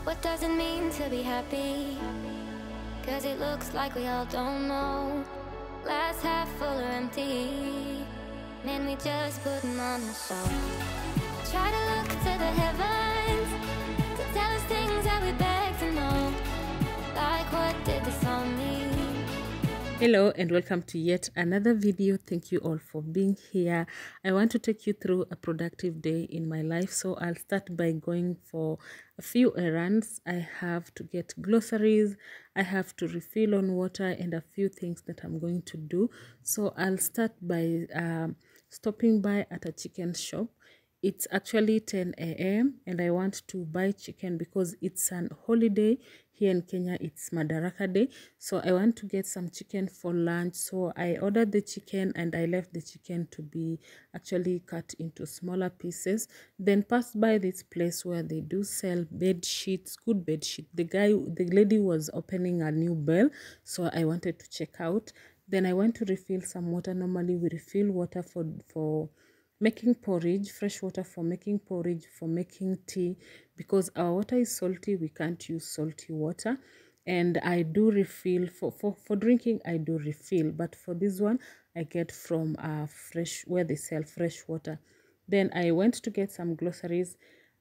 What does it mean to be happy? Cause it looks like we all don't know. Glass half full or empty. Man, we just putting on a show. Try to look to the heavens to tell us things that we beg to know. Like, what did this all mean? Hello and welcome to yet another video. Thank you all for being here. I want to take you through a productive day in my life, so I'll start by going for a few errands. I have to get groceries, I have to refill on water, and a few things that I'm going to do. So I'll start by stopping by at a chicken shop. It's actually 10 a.m. and I want to buy chicken because it's an holiday here in Kenya. It's Madaraka Day, so I want to get some chicken for lunch. So I ordered the chicken and I left the chicken to be actually cut into smaller pieces, then passed by this place where they do sell bed sheets, good bed sheet. The lady was opening a new bell, so I wanted to check out. Then I went to refill some water. Normally we refill water for making porridge, fresh water for making porridge, for making tea. Because our water is salty, we can't use salty water. And I do refill for drinking. I do refill, but for this one I get from fresh, where they sell fresh water. Then I went to get some groceries.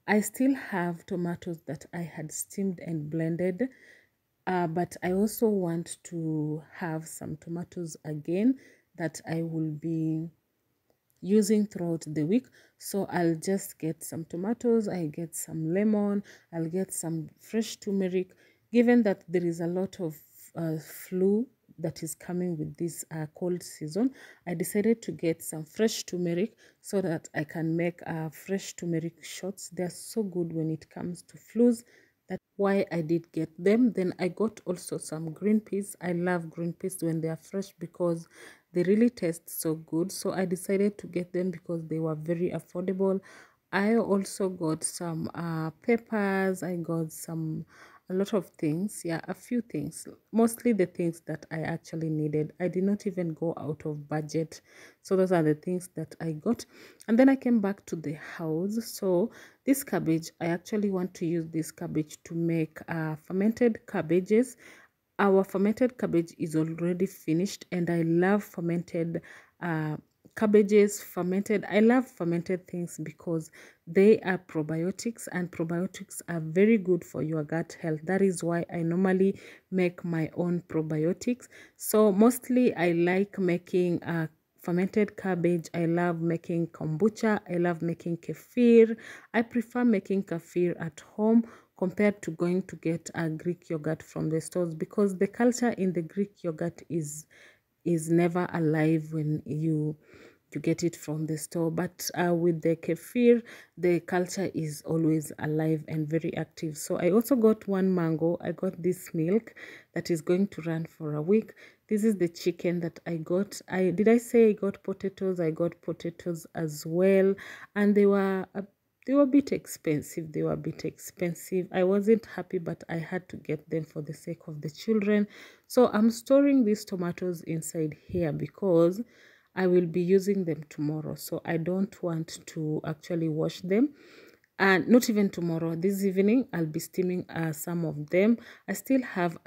I still have tomatoes that I had steamed and blended, but I also want to have some tomatoes again that I will be using throughout the week. So I'll just get some tomatoes, I get some lemon, I'll get some fresh turmeric. Given that there is a lot of flu that is coming with this cold season, I decided to get some fresh turmeric so that I can make fresh turmeric shots. They're so good when it comes to flus. That's why I did get them. Then I got also some green peas. I love green peas when they are fresh because they really taste so good. So I decided to get them because they were very affordable. I also got some peppers. I got a lot of things. Yeah, a few things. Mostly the things that I actually needed. I did not even go out of budget. So those are the things that I got. And then I came back to the house. So this cabbage, I actually want to use this cabbage to make fermented cabbages. Our fermented cabbage is already finished, and I love fermented cabbages. I love fermented things because they are probiotics, and probiotics are very good for your gut health. That is why I normally make my own probiotics. So mostly I like making fermented cabbage. I love making kombucha. I love making kefir. I prefer making kefir at home compared to going to get a Greek yogurt from the stores, because the culture in the Greek yogurt is never alive when you get it from the store. But with the kefir, the culture is always alive and very active. So I also got one mango. I got this milk that is going to run for a week. This is the chicken that I got. Did I say I got potatoes? I got potatoes as well, and they were a bit expensive. I wasn't happy, but I had to get them for the sake of the children. So I'm storing these tomatoes inside here because I will be using them tomorrow. So I don't want to actually wash them. And not even tomorrow, this evening I'll be steaming some of them. I still have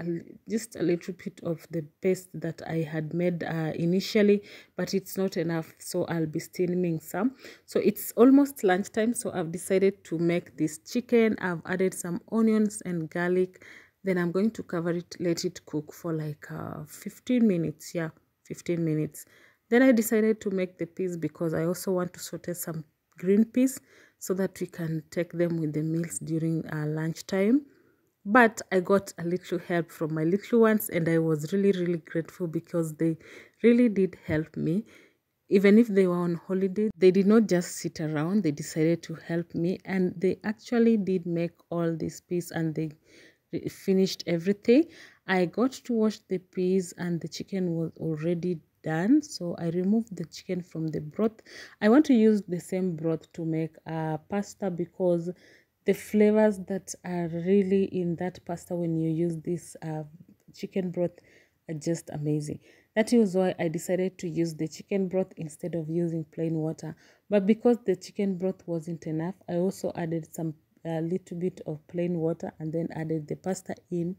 just a little bit of the paste that I had made initially, but it's not enough, so I'll be steaming some. So it's almost lunchtime, so I've decided to make this chicken. I've added some onions and garlic. Then I'm going to cover it, let it cook for like 15 minutes. Yeah, 15 minutes. Then I decided to make the peas because I also want to saute some green peas so that we can take them with the meals during lunchtime. But I got a little help from my little ones, and I was really grateful because they really did help me. Even if they were on holiday, they did not just sit around. They decided to help me, and they actually did make all these peas, and they finished everything. I got to wash the peas, and the chicken was already done, so I removed the chicken from the broth. I want to use the same broth to make pasta because the flavors that are really in that pasta when you use this chicken broth are just amazing. That is why I decided to use the chicken broth instead of using plain water. But because the chicken broth wasn't enough, I also added some a little bit of plain water and then added the pasta in.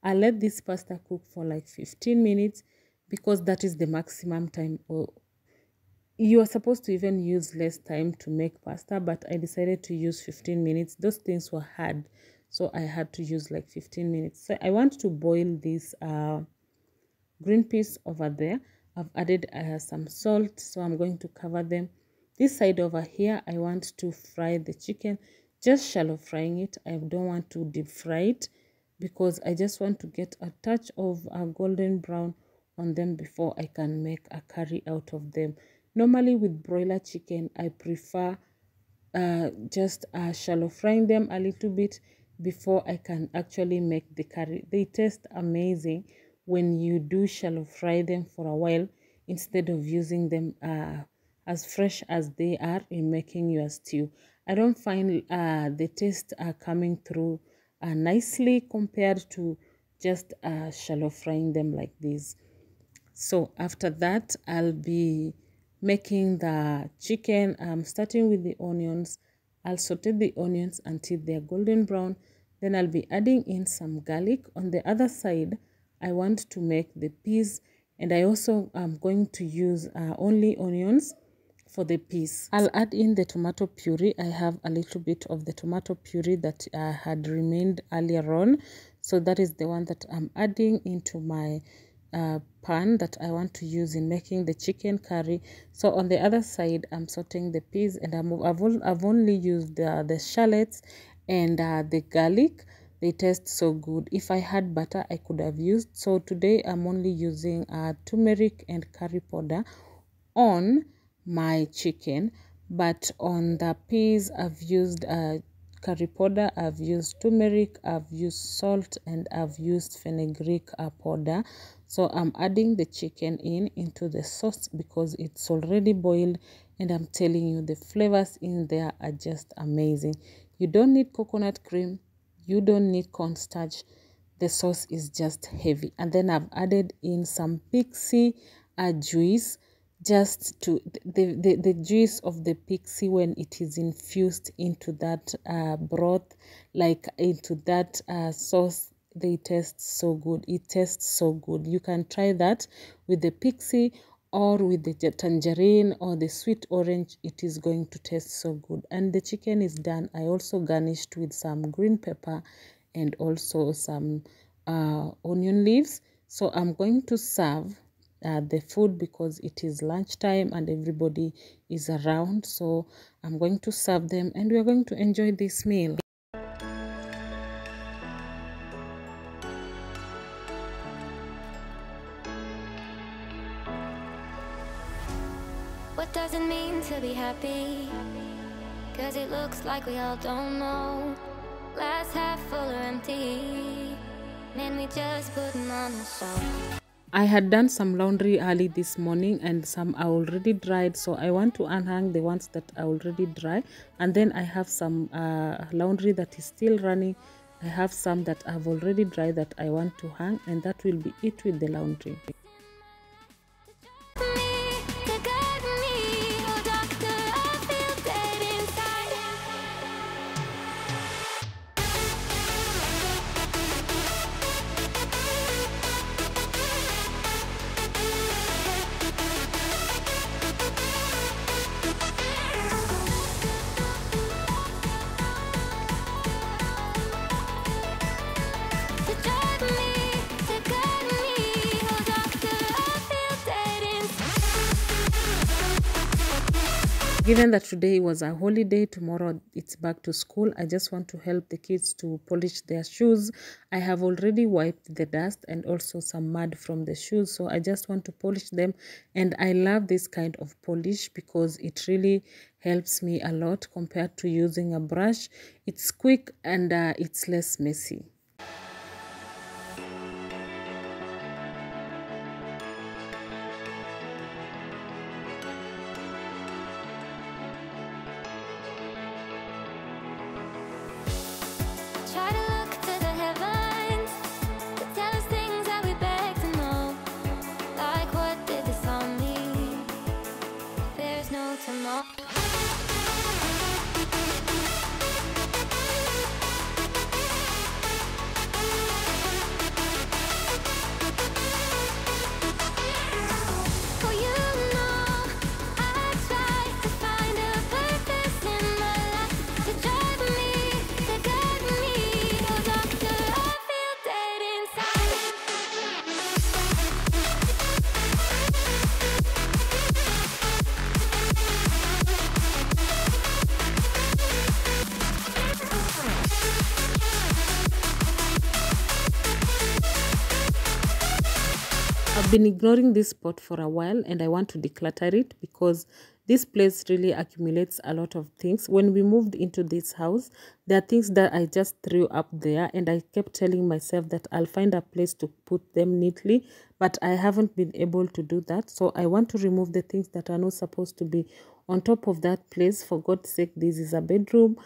I let this pasta cook for like 15 minutes because that is the maximum time. Or you are supposed to even use less time to make pasta, but I decided to use 15 minutes. Those things were hard, so I had to use like 15 minutes. So I want to boil this green peas over there. I've added some salt, so I'm going to cover them. This side over here, I want to fry the chicken, just shallow frying it. I don't want to deep fry it because I just want to get a touch of a golden brown on them before I can make a curry out of them. Normally with broiler chicken, I prefer just shallow frying them a little bit before I can actually make the curry. They taste amazing when you do shallow fry them for a while instead of using them as fresh as they are in making your stew. I don't find the taste coming through nicely compared to just shallow frying them like this. So after that, I'll be making the chicken. Starting with the onions. I'll saute the onions until they're golden brown. Then I'll be adding in some garlic. On the other side, I want to make the peas, and I also am going to use only onions for the peas. I'll add in the tomato puree. I have a little bit of the tomato puree that had remained earlier on, so that is the one that I'm adding into my pan that I want to use in making the chicken curry. So on the other side, I'm sauteing the peas, and I've only used the shallots and the garlic. They taste so good. If I had butter, I could have used. So today I'm only using turmeric and curry powder on my chicken, but on the peas I've used curry powder, I've used turmeric, I've used salt, and I've used fenugreek powder. So I'm adding the chicken into the sauce because it's already boiled, and I'm telling you, the flavors in there are just amazing. You don't need coconut cream, you don't need cornstarch. The sauce is just heavy. And then I've added in some pixie juice, just to the juice of the pixie when it is infused into that broth, like into that sauce. They taste so good. It tastes so good. You can try that with the pixie or with the tangerine or the sweet orange. It is going to taste so good. And the chicken is done. I also garnished with some green pepper and also some onion leaves. So I'm going to serve the food because it is lunchtime and everybody is around. So I'm going to serve them, and we're going to enjoy this meal. What does it mean to be happy? Cause it looks like we all don't know. Glass half full or empty. Man, we just putting on a show. I had done some laundry early this morning, and some are already dried, so I want to unhang the ones that are already dry. And then I have some laundry that is still running. I have some that I've already dried that I want to hang, and that will be it with the laundry. Given that today was a holiday, tomorrow it's back to school, I just want to help the kids to polish their shoes. I have already wiped the dust and also some mud from the shoes, so I just want to polish them. And I love this kind of polish because it really helps me a lot compared to using a brush. It's quick and it's less messy. I've been ignoring this spot for a while and I want to declutter it because this place really accumulates a lot of things. When we moved into this house, there are things that I just threw up there and I kept telling myself that I'll find a place to put them neatly, but I haven't been able to do that. So I want to remove the things that are not supposed to be on top of that place. For God's sake, this is a bedroom,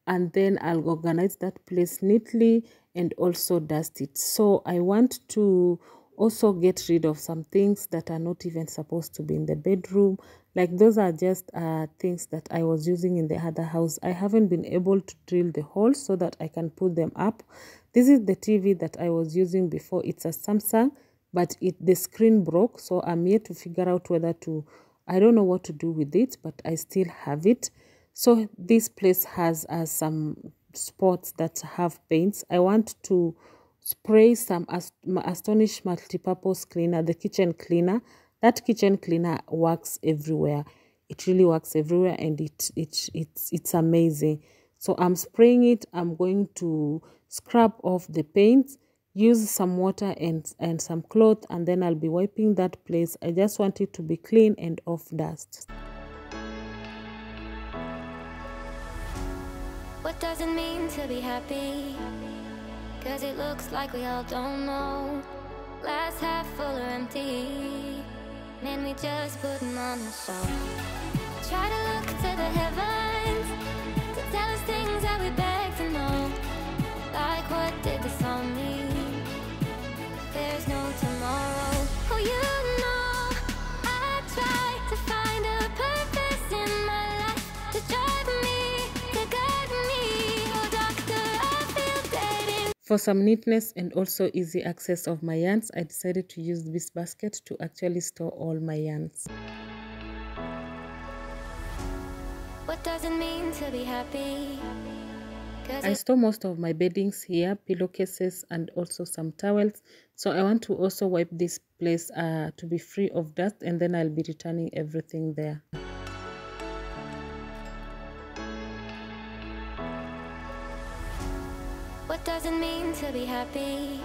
and then I'll organize that place neatly and also dust it. So I want to also get rid of some things that are not even supposed to be in the bedroom. Like those are just things that I was using in the other house. I haven't been able to drill the holes so that I can put them up. This is the TV that I was using before. It's a Samsung, but the screen broke, so I'm yet to figure out whether to, I don't know what to do with it, but I still have it. So this place has some spots that have paints. I want to spray some Astonish multipurpose cleaner, the kitchen cleaner. That kitchen cleaner works everywhere. It really works everywhere, and it's amazing. So I'm spraying it. I'm going to scrub off the paint, use some water and some cloth, and then I'll be wiping that place. I just want it to be clean and off dust. What does it mean to be happy? Cause it looks like we all don't know. Glass half full or empty. Man, we just putting on a show. Try to look to the heavens to tell us things that we beg to know. Like what did the song mean? There's no tomorrow. Oh, you know I try to find a purpose in my life to drive me, to guide me. Oh, doctor, I feel dead in. For some neatness and also easy access of my yarns, I decided to use this basket to actually store all my yarns. What does it mean to be happy? I store most of my beddings here, pillowcases, and also some towels. So I want to also wipe this place to be free of dust, and then I'll be returning everything there. What does it mean to be happy?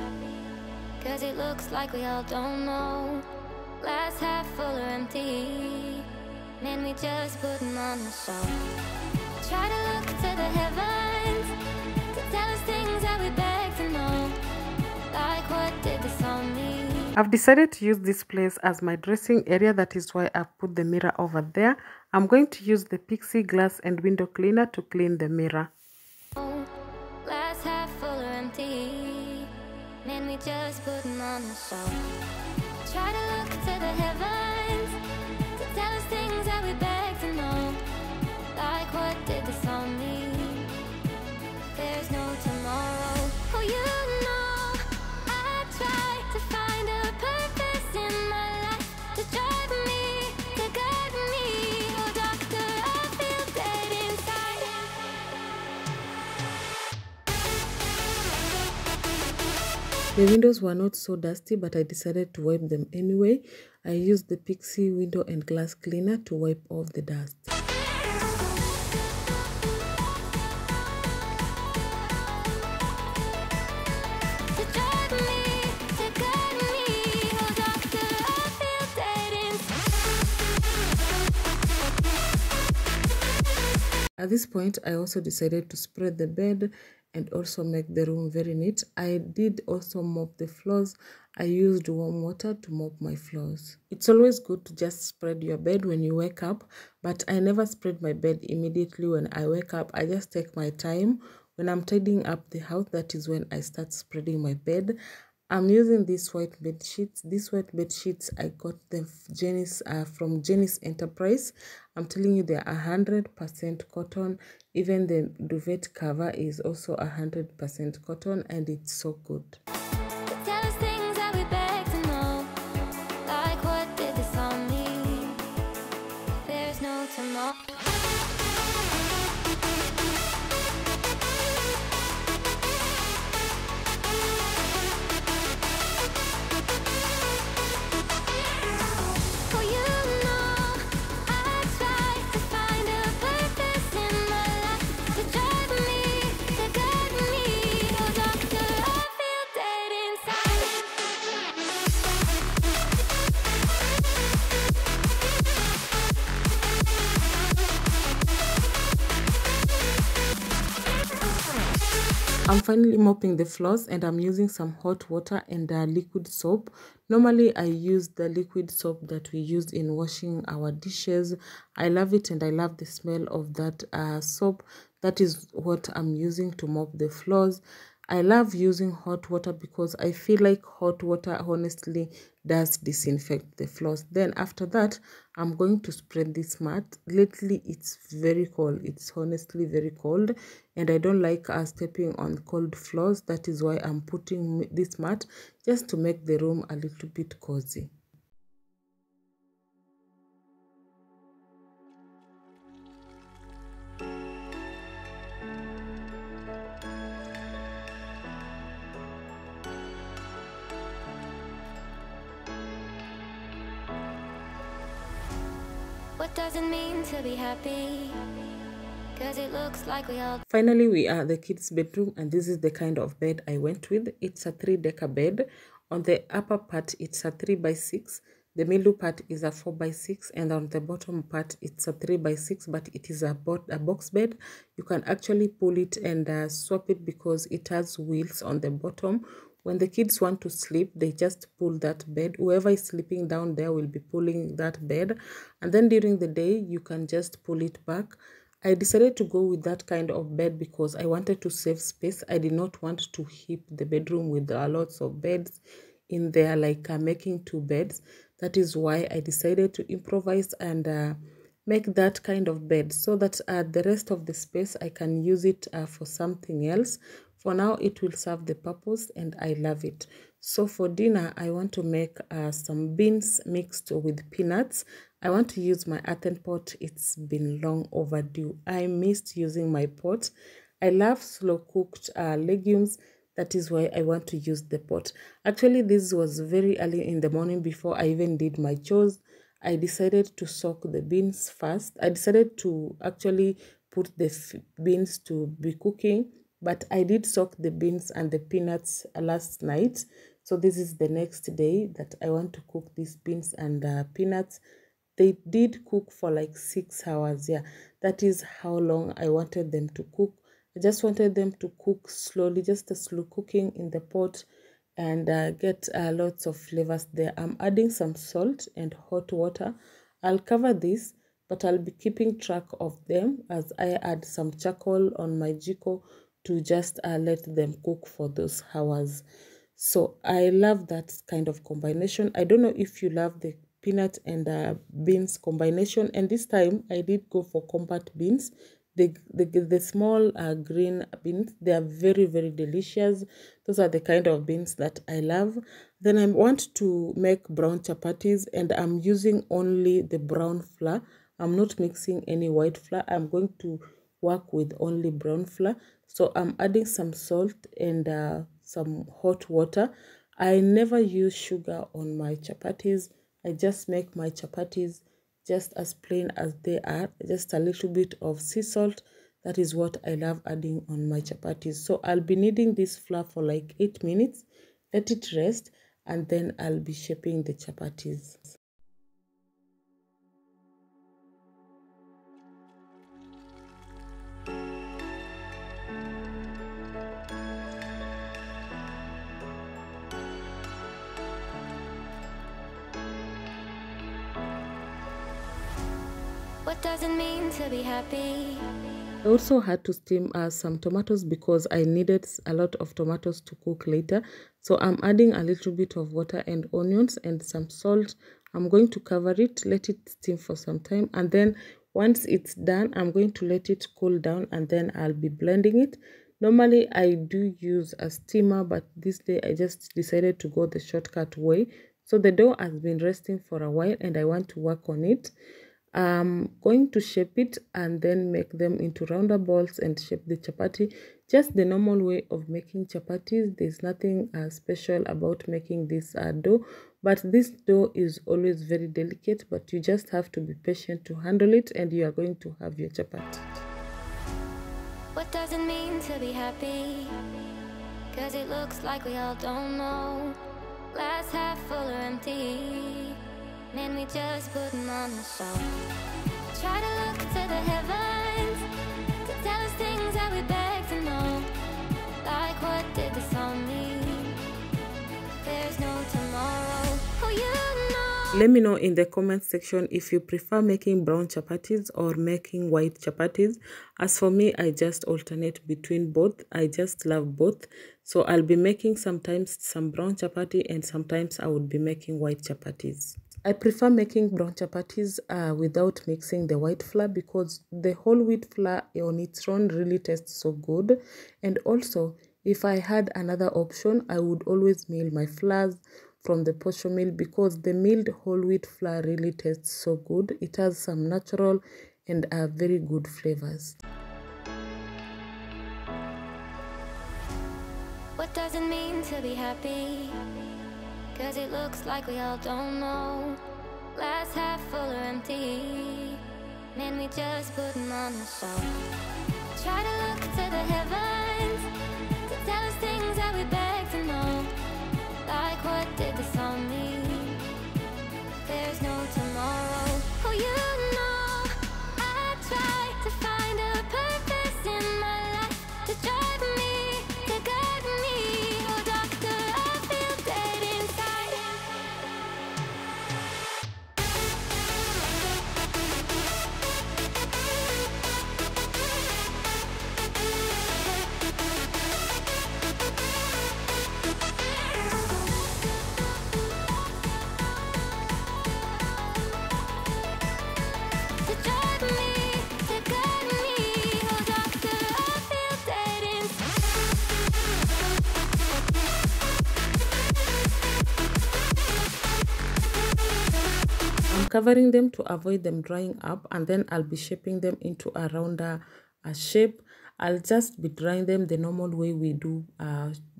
Cause it looks like we all don't know. Glass half full or empty. Man, we just putting on a show. Try to look to the heavens to tell us things that we beg to know. Like what did the song mean? I've decided to use this place as my dressing area. That is why I've put the mirror over there. I'm going to use the Pixi glass and window cleaner to clean the mirror. Glass half full or empty. Man, we just putting on a show. Try to look to the heavens to tell us things that we beg to know. Like what did the song mean? There's no tomorrow. Oh, you know I try to find a purpose in my life to drive me, to guide me. Oh, doctor, I feel dead inside. The windows were not so dusty, but I decided to wipe them anyway. I used the Pixi window and glass cleaner to wipe off the dust. At this point, I also decided to spread the bed and also make the room very neat. I did also mop the floors. I used warm water to mop my floors. It's always good to just spread your bed when you wake up, but I never spread my bed immediately when I wake up. I just take my time. When I'm tidying up the house, that is when I start spreading my bed. I'm using these white bed sheets. These white bed sheets, I got them from Jenny's Enterprise. I'm telling you, they're 100% cotton. Even the duvet cover is also 100% cotton, and it's so good. Tell us things that we beg to know. Like what did the song mean? There's no tomorrow. I'm finally mopping the floors and I'm using some hot water and liquid soap. Normally I use the liquid soap that we use in washing our dishes. I love it and I love the smell of that soap. That is what I'm using to mop the floors. I love using hot water because I feel like hot water honestly does disinfect the floors. Then after that, I'm going to spread this mat. Lately, it's very cold. It's honestly very cold and I don't like stepping on cold floors. That is why I'm putting this mat just to make the room a little bit cozy. What does it mean to be happy? Cause it looks like we all... Finally, we are the kids' bedroom and this is the kind of bed I went with. It's a 3-decker bed. On the upper part, it's a 3x6. The middle part is a 4x6 and on the bottom part, it's a 3x6, but it is a box bed. You can actually pull it and swap it because it has wheels on the bottom. When the kids want to sleep, they just pull that bed. Whoever is sleeping down there will be pulling that bed. And then during the day, you can just pull it back. I decided to go with that kind of bed because I wanted to save space. I did not want to heap the bedroom with lots of beds in there, like making 2 beds. That is why I decided to improvise and make that kind of bed so that the rest of the space I can use it for something else. For now, it will serve the purpose and I love it. So for dinner, I want to make some beans mixed with peanuts. I want to use my earthen pot. It's been long overdue. I missed using my pot. I love slow-cooked legumes. That is why I want to use the pot. Actually, this was very early in the morning before I even did my chores. I decided to soak the beans first. I decided to actually put the beans to be cooking, but I did soak the beans and the peanuts last night. So this is the next day that I want to cook these beans and peanuts. They did cook for like 6 hours. Yeah, that is how long I wanted them to cook. I just wanted them to cook slowly, just a slow cooking in the pot and get lots of flavors there. I'm adding some salt and hot water. I'll cover this, but I'll be keeping track of them as I add some charcoal on my jiko to just let them cook for those hours. So I love that kind of combination. I don't know if you love the peanut and beans combination, and this time I did go for combat beans. The small green beans, they are very, very delicious. Those are the kind of beans that I love. Then I want to make brown chapatis and I'm using only the brown flour. I'm not mixing any white flour. I'm going to work with only brown flour. So I'm adding some salt and some hot water. I never use sugar on my chapatis. I just make my chapatis just as plain as they are, just a little bit of sea salt. That is what I love adding on my chapatis. So I'll be kneading this flour for like 8 minutes, let it rest, and then I'll be shaping the chapatis. What does it mean to be happy? I also had to steam some tomatoes because I needed a lot of tomatoes to cook later. So I'm adding a little bit of water and onions and some salt. I'm going to cover it, let it steam for some time. And then once it's done, I'm going to let it cool down and then I'll be blending it. Normally, I do use a steamer, but this day I just decided to go the shortcut way. So the dough has been resting for a while and I want to work on it. I'm going to shape it and then make them into rounder balls and shape the chapati just the normal way of making chapatis. There's nothing special about making this dough, but this dough is always very delicate, but you just have to be patient to handle it and you are going to have your chapati. What does it mean to be happy? Cause it looks like we all don't know. Glass half full or empty. Man, we just putting on a show. Try to look to the heavens to tell us things that we beg to know. Like Let me know in the comment section if you prefer making brown chapatis or making white chapatis. As for me, I just alternate between both. I just love both. So I'll be making sometimes some brown chapati and sometimes I would be making white chapatis. I prefer making brown chapatis without mixing the white flour because the whole wheat flour on its own really tastes so good. And also, if I had another option, I would always mill my flours from the posho mill because the milled whole wheat flour really tastes so good. It has some natural and very good flavors. What does it mean to be happy? Cause it looks like we all don't know. Glass half full or empty. Man, we just putting on a show. Try to look to the heavens to tell us things that we beg to know. Like what did this all mean? There's no tomorrow. Oh, you know, I try to find a purpose in my life to drive me, to guide me. Oh, doctor, I feel dead inside. To drive me, to guide me. Oh, doctor, I feel dead inside. I'm covering them to avoid them drying up, and then I'll be shaping them into a rounder shape. I'll just be drying them the normal way we do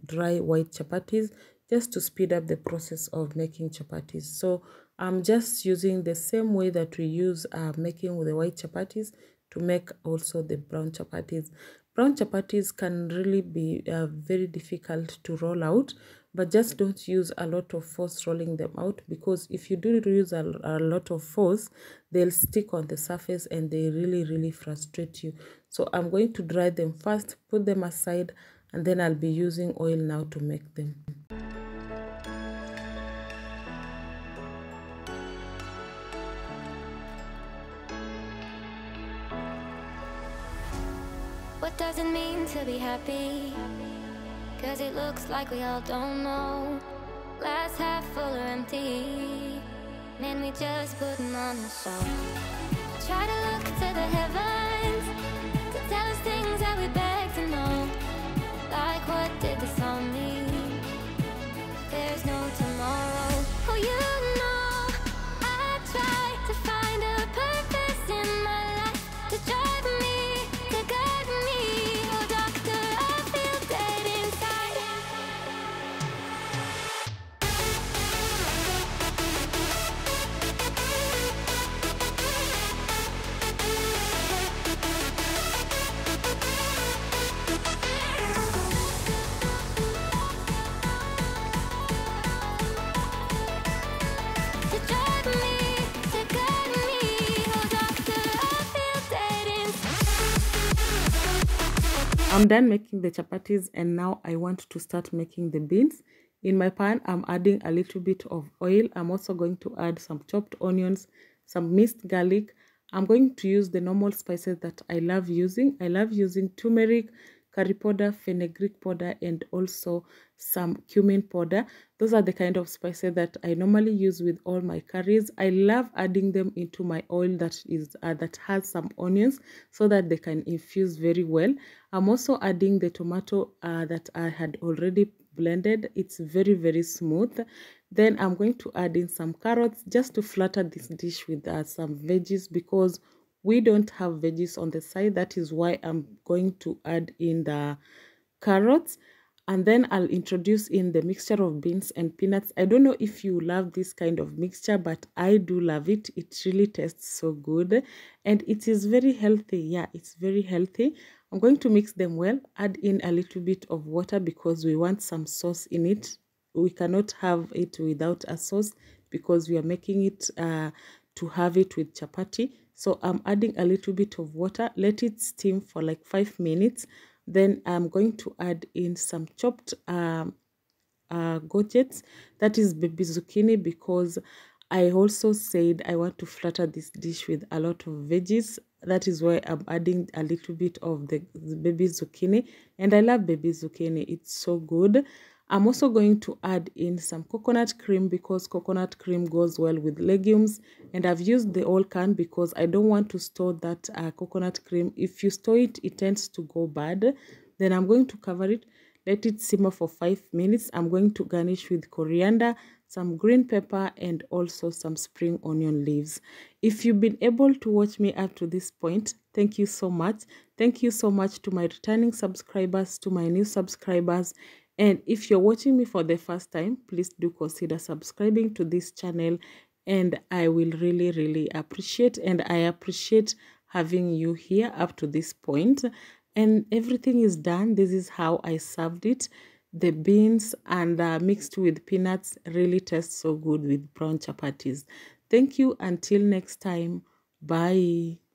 dry white chapatis, just to speed up the process of making chapatis. So I'm just using the same way that we use making with the white chapatis to make also the brown chapatis. Brown chapatis can really be very difficult to roll out, but just don't use a lot of force rolling them out, because if you do use a lot of force, they'll stick on the surface and they really frustrate you. So I'm going to dry them first, put them aside, and then I'll be using oil now to make them. What does it mean to be happy? Cause it looks like we all don't know. Glass half full or empty. Man, we just putting on a show. Try to look to the heavens to tell us things that we beg to know. Like what did this all mean? There's no tomorrow. Oh, you know, I try to find a purpose in my life to drive me, to guide me. Oh, doctor, I feel dead inside. To drive me, to guide me. Oh, doctor, I feel dead inside. I'm done making the chapatis, and now I want to start making the beans. In my pan, I'm adding a little bit of oil. I'm also going to add some chopped onions, some minced garlic. I'm going to use the normal spices that I love using. I love using turmeric, curry powder, fenugreek powder, and also some cumin powder. Those are the kind of spices that I normally use with all my curries. I love adding them into my oil that has some onions so that they can infuse very well. I'm also adding the tomato that I had already blended. It's very smooth. Then I'm going to add in some carrots just to flatter this dish with some veggies, because we don't have veggies on the side. That is why I'm going to add in the carrots. And then I'll introduce in the mixture of beans and peanuts. I don't know if you love this kind of mixture, but I do love it. It really tastes so good. And it is very healthy. Yeah, it's very healthy. I'm going to mix them well, add in a little bit of water because we want some sauce in it. We cannot have it without a sauce because we are making it to have it with chapati. So I'm adding a little bit of water, let it steam for like 5 minutes. Then I'm going to add in some chopped gourgets, that is baby zucchini, because I also said I want to flatter this dish with a lot of veggies. That is why I'm adding a little bit of the baby zucchini. And I love baby zucchini. It's so good. I'm also going to add in some coconut cream because coconut cream goes well with legumes. And I've used the old can because I don't want to store that coconut cream. If you store it, it tends to go bad. Then I'm going to cover it. Let it simmer for 5 minutes. I'm going to garnish with coriander, some green pepper, and also some spring onion leaves. If you've been able to watch me up to this point, thank you so much. Thank you so much to my returning subscribers, to my new subscribers. And if you're watching me for the first time, please do consider subscribing to this channel. And I will really, really appreciate, and I appreciate having you here up to this point. And everything is done. This is how I served it. The beans and mixed with peanuts really taste so good with brown chapatis. Thank you. Until next time. Bye.